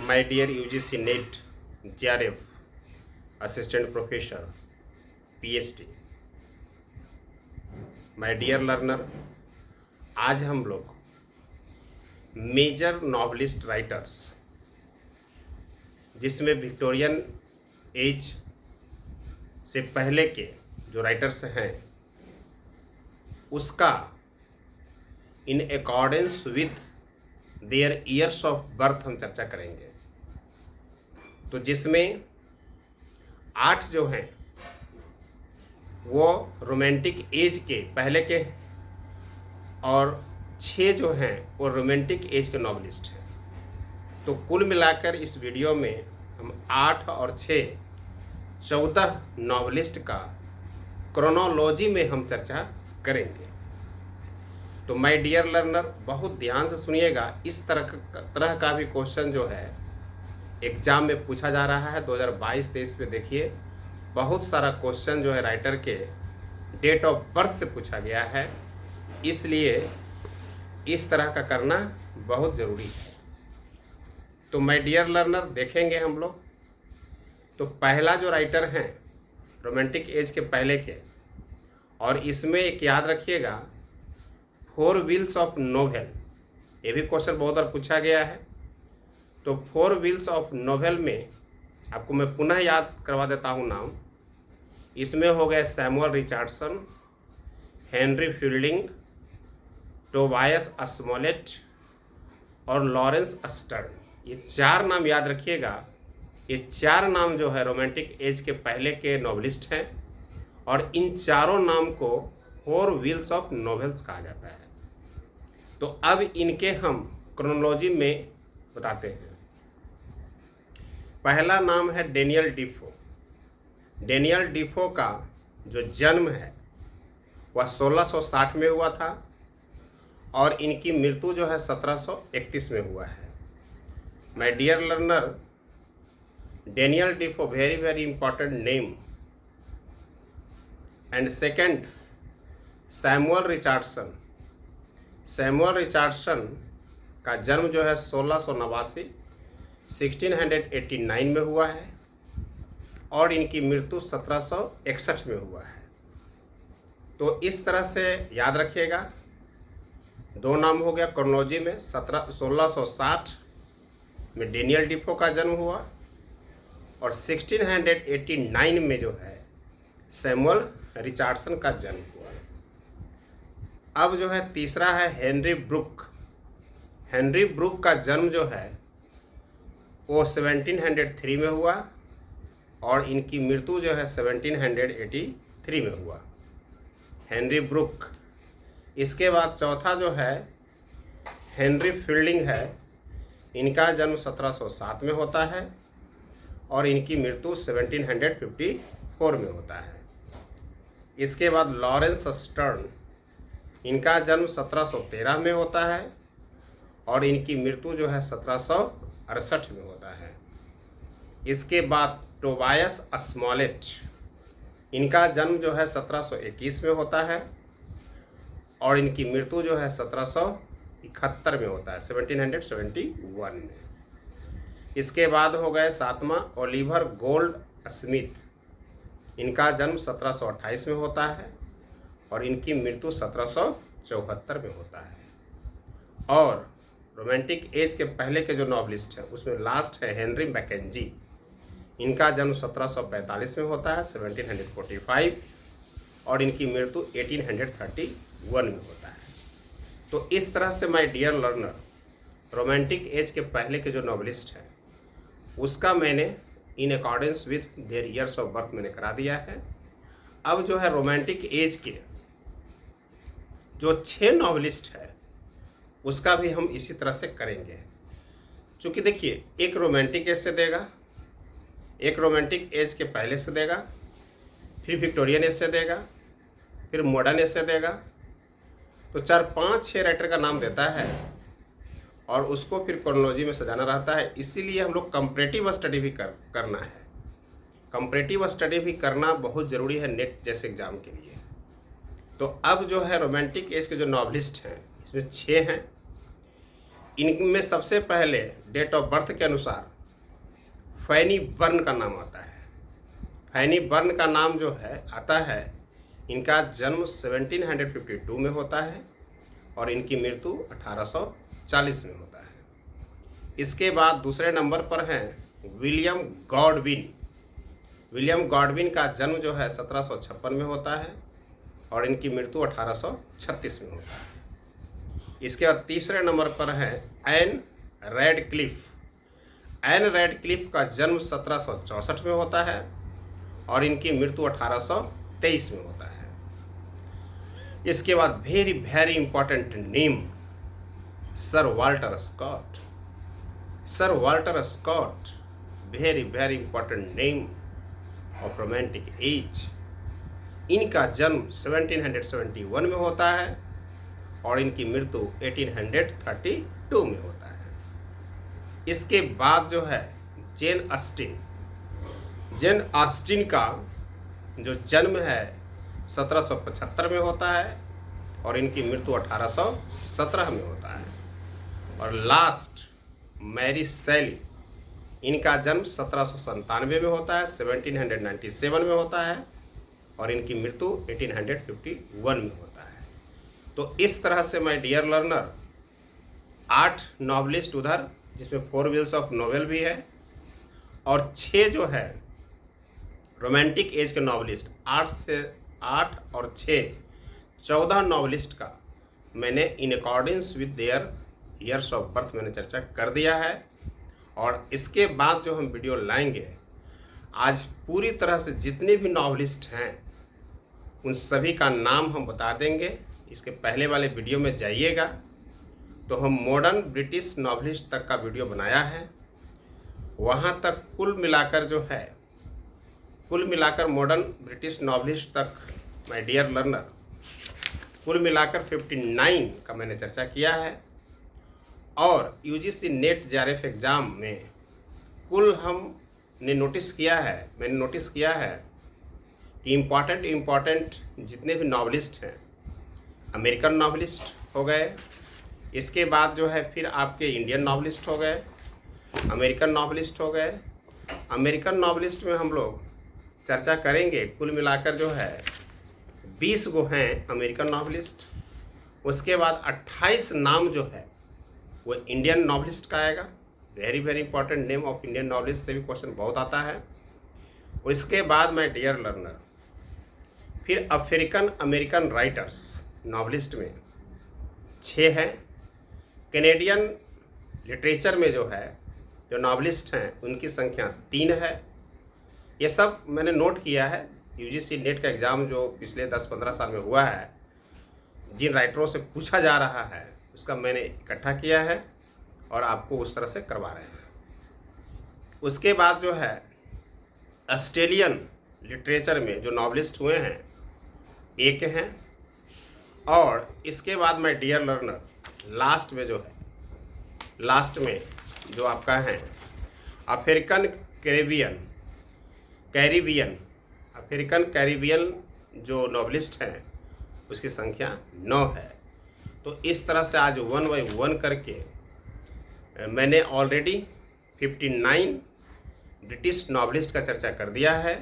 My dear UGC NET JRF assistant professor PhD. My dear learner, आज हम लोग major novelist writers जिसमें Victorian age से पहले के जो राइटर्स हैं उसका in accordance with their years of birth हम चर्चा करेंगे। तो जिसमें 8 जो हैं वो रोमांटिक एज के पहले के और 6 जो हैं वो रोमांटिक एज के नॉवलिस्ट हैं। तो कुल मिलाकर इस वीडियो में हम 8 और 6 14 नॉवलिस्ट का क्रोनोलॉजी में हम चर्चा करेंगे। तो माय डियर लर्नर, बहुत ध्यान से सुनिएगा। इस तरह का भी क्वेश्चन जो है एग्जाम में पूछा जा रहा है 2022-23 में। देखिए, बहुत सारा क्वेश्चन जो है राइटर के डेट ऑफ बर्थ से पूछा गया है, इसलिए इस तरह का करना बहुत ज़रूरी है। तो माय डियर लर्नर, देखेंगे हम लोग। तो पहला जो राइटर हैं रोमांटिक एज के पहले के, और इसमें एक याद रखिएगा 4 व्हील्स ऑफ नोवेल, ये भी क्वेश्चन बहुत बार पूछा गया है। तो 4 व्हील्स ऑफ नोवेल में आपको मैं पुनः याद करवा देता हूँ नाम। इसमें हो गए Samuel Richardson, Henry fielding, Tobias Smollett और लॉरेंस स्टर्न। ये 4 नाम याद रखिएगा। ये 4 नाम जो है रोमांटिक एज के पहले के नॉवलिस्ट हैं, और इन चारों नाम को 4 व्हील्स ऑफ नॉवेल्स कहा जाता है। तो अब इनके हम क्रोनोलॉजी में बताते हैं। पहला नाम है डेनियल डीफो। डेनियल डीफो का जो जन्म है वह 1660 में हुआ था, और इनकी मृत्यु जो है 1731 में हुआ है। My dear learner, Daniel Defoe very very important name. And second, Samuel Richardson. Samuel Richardson का जन्म जो है 1689 में हुआ है, और इनकी मृत्यु 1761 में हुआ है। तो इस तरह से याद रखिएगा। 2 नाम हो गया क्रोनोलॉजी में। 1660 में डेनियल डीफो का जन्म हुआ, और 1689 में जो है सैमुअल रिचर्डसन का जन्म हुआ। अब जो है तीसरा है हेनरी ब्रुक। हेनरी ब्रुक का जन्म जो है वो 1703 में हुआ, और इनकी मृत्यु जो है 1783 में हुआ। Henry Brooke. इसके बाद चौथा जो है हेनरी फील्डिंग है। इनका जन्म 1707 में होता है, और इनकी मृत्यु 1754 में होता है। इसके बाद लॉरेंस स्टर्न। इनका जन्म 1713 में होता है, और इनकी मृत्यु जो है 1768 में होता है। इसके बाद टोबायस स्मॉलेट। इनका जन्म जो है 1721 में होता है, और इनकी मृत्यु जो है 1771 में होता है, 1771 में। इसके बाद हो गए 7वां ओलिवर गोल्ड स्मिथ। इनका जन्म 1728 में होता है, और इनकी मृत्यु 1774 में होता है। और रोमांटिक एज के पहले के जो नॉवलिस्ट हैं उसमें लास्ट है हेनरी मैकेंजी। इनका जन्म 1745 में होता है, 1745, और इनकी मृत्यु 1831 में होता है। तो इस तरह से my dear learner, romantic age के पहले के जो नॉवलिस्ट हैं उसका मैंने in accordance with their years of birth मैंने करा दिया है। अब जो है रोमांटिक एज के जो 6 नॉवलिस्ट है उसका भी हम इसी तरह से करेंगे। क्योंकि देखिए, एक रोमांटिक एज से देगा, एक रोमांटिक एज के पहले से देगा, फिर विक्टोरियन एज से देगा, फिर मॉडर्न एज से देगा। तो 4, 5, 6 राइटर का नाम देता है, और उसको फिर क्रोनोलॉजी में सजाना रहता है। इसीलिए हम लोग कंपैरेटिव स्टडी भी करना है। कंपैरेटिव स्टडी भी करना बहुत ज़रूरी है नेट जैसे एग्ज़ाम के लिए। तो अब जो है रोमांटिक एज के जो नॉवलिस्ट हैं इसमें 6 हैं। इनमें सबसे पहले डेट ऑफ बर्थ के अनुसार फैनी बर्न का नाम आता है। फैनी बर्न का नाम जो है आता है, इनका जन्म 1752 में होता है और इनकी मृत्यु 1840 में होता है। इसके बाद दूसरे नंबर पर हैं विलियम गॉडविन। विलियम गॉडविन का जन्म जो है 1756 में होता है और इनकी मृत्यु 1836 में होता है। इसके बाद तीसरे नंबर पर है एन रैडक्लिफ। एन रैडक्लिफ का जन्म 1764 में होता है और इनकी मृत्यु 1823 में होता है। इसके बाद very very important name, sir Walter Scott. Sir Walter Scott, very very important name of romantic age. इनका जन्म 1771 में होता है और इनकी मृत्यु 1832 में होता है। इसके बाद जो है जेन ऑस्टिन। जेन ऑस्टिन का जो जन्म है 1775 में होता है और इनकी मृत्यु 1817 में होता है। और लास्ट मैरी शैली, इनका जन्म 1797 में होता है, 1797 में होता है और इनकी मृत्यु 1851 में होता है। तो इस तरह से माय डियर लर्नर 8 नॉवलिस्ट उधर, जिसमें 4 व्हील्स ऑफ नोवेल भी है, और 6 जो है रोमांटिक एज के नॉवलिस्ट, 8 और 6 14 नॉवलिस्ट का मैंने in accordings with their years of birth मैंने चर्चा कर दिया है। और इसके बाद जो हम वीडियो लाएंगे, आज पूरी तरह से जितने भी नॉवलिस्ट हैं उन सभी का नाम हम बता देंगे। इसके पहले वाले वीडियो में जाइएगा तो हम मॉडर्न ब्रिटिश नॉवलिस्ट तक का वीडियो बनाया है। वहाँ तक कुल मिलाकर मॉडर्न ब्रिटिश नॉवलिस्ट तक माय डियर लर्नर कुल मिलाकर 59 का मैंने चर्चा किया है। और यूजीसी नेट जेआरएफ एग्ज़ाम में कुल मैंने नोटिस किया है कि इम्पॉर्टेंट जितने भी नॉवलिस्ट हैं, अमेरिकन नॉवलिस्ट हो गए, इसके बाद जो है फिर आपके इंडियन नॉवलिस्ट हो गए, अमेरिकन नॉवलिस्ट हो गए। अमेरिकन नॉवलिस्ट में हम लोग चर्चा करेंगे, कुल मिलाकर जो है 20 गो हैं अमेरिकन नॉवलिस्ट। उसके बाद 28 नाम जो है वो इंडियन नॉवलिस्ट का आएगा। Very very important name of Indian novelist से भी क्वेश्चन बहुत आता है। और इसके बाद माय डियर लर्नर फिर अफ्रीकन अमेरिकन राइटर्स नॉवलिस्ट में 6 हैं। कैनेडियन लिटरेचर में जो नॉवलिस्ट हैं उनकी संख्या 3 है। ये सब मैंने नोट किया है। यूजीसी नेट का एग्ज़ाम जो पिछले 10-15 साल में हुआ है, जिन राइटरों से पूछा जा रहा है उसका मैंने इकट्ठा किया है और आपको उस तरह से करवा रहे हैं। उसके बाद जो है ऑस्ट्रेलियन लिटरेचर में जो नॉवलिस्ट हुए हैं 1 हैं। और इसके बाद माय डियर लर्नर लास्ट में जो आपका है अफ्रीकन कैरिबियन जो नॉवलिस्ट हैं उसकी संख्या 9 है। तो इस तरह से आज 1 बाय 1 करके मैंने ऑलरेडी 59 ब्रिटिश नॉवलिस्ट का चर्चा कर दिया है।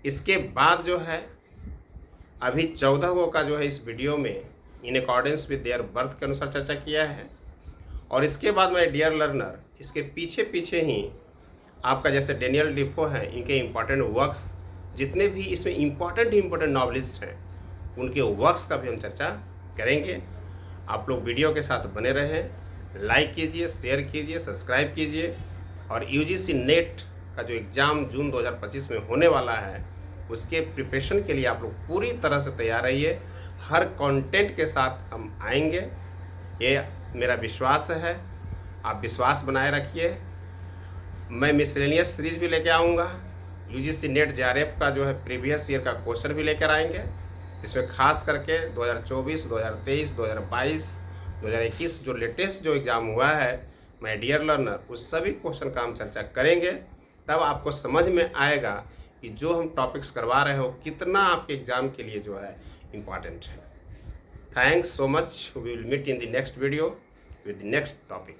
इसके बाद जो है अभी 14 गो का जो है इस वीडियो में in accordance with their birth के अनुसार चर्चा किया है। और इसके बाद माय डियर लर्नर इसके पीछे ही आपका जैसे डेनियल डिफो हैं, इनके इम्पॉर्टेंट वर्क्स, जितने भी इसमें इम्पॉर्टेंट नॉवलिस्ट हैं उनके वर्क्स का भी हम चर्चा करेंगे। आप लोग वीडियो के साथ बने रहें, लाइक कीजिए, शेयर कीजिए, सब्सक्राइब कीजिए। और यूजीसी नेट का जो एग्ज़ाम जून 2025 में होने वाला है उसके प्रिपरेशन के लिए आप लोग पूरी तरह से तैयार रहिए। हर कंटेंट के साथ हम आएंगे, ये मेरा विश्वास है। आप विश्वास बनाए रखिए। मैं मिसलेनियस सीरीज भी लेके आऊँगा। यूजीसी नेट जेआरएफ का जो है प्रीवियस ईयर का क्वेश्चन भी लेकर आएंगे। इसमें खास करके 2024, 2023, 2022, 2021 जो लेटेस्ट जो एग्ज़ाम हुआ है माय डियर लर्नर, उस सभी क्वेश्चन का हम चर्चा करेंगे। तब आपको समझ में आएगा कि जो हम टॉपिक्स करवा रहे हो कितना आपके एग्ज़ाम के लिए जो है इम्पॉर्टेंट है। Thanks so much. We will meet in the next video with the next topic.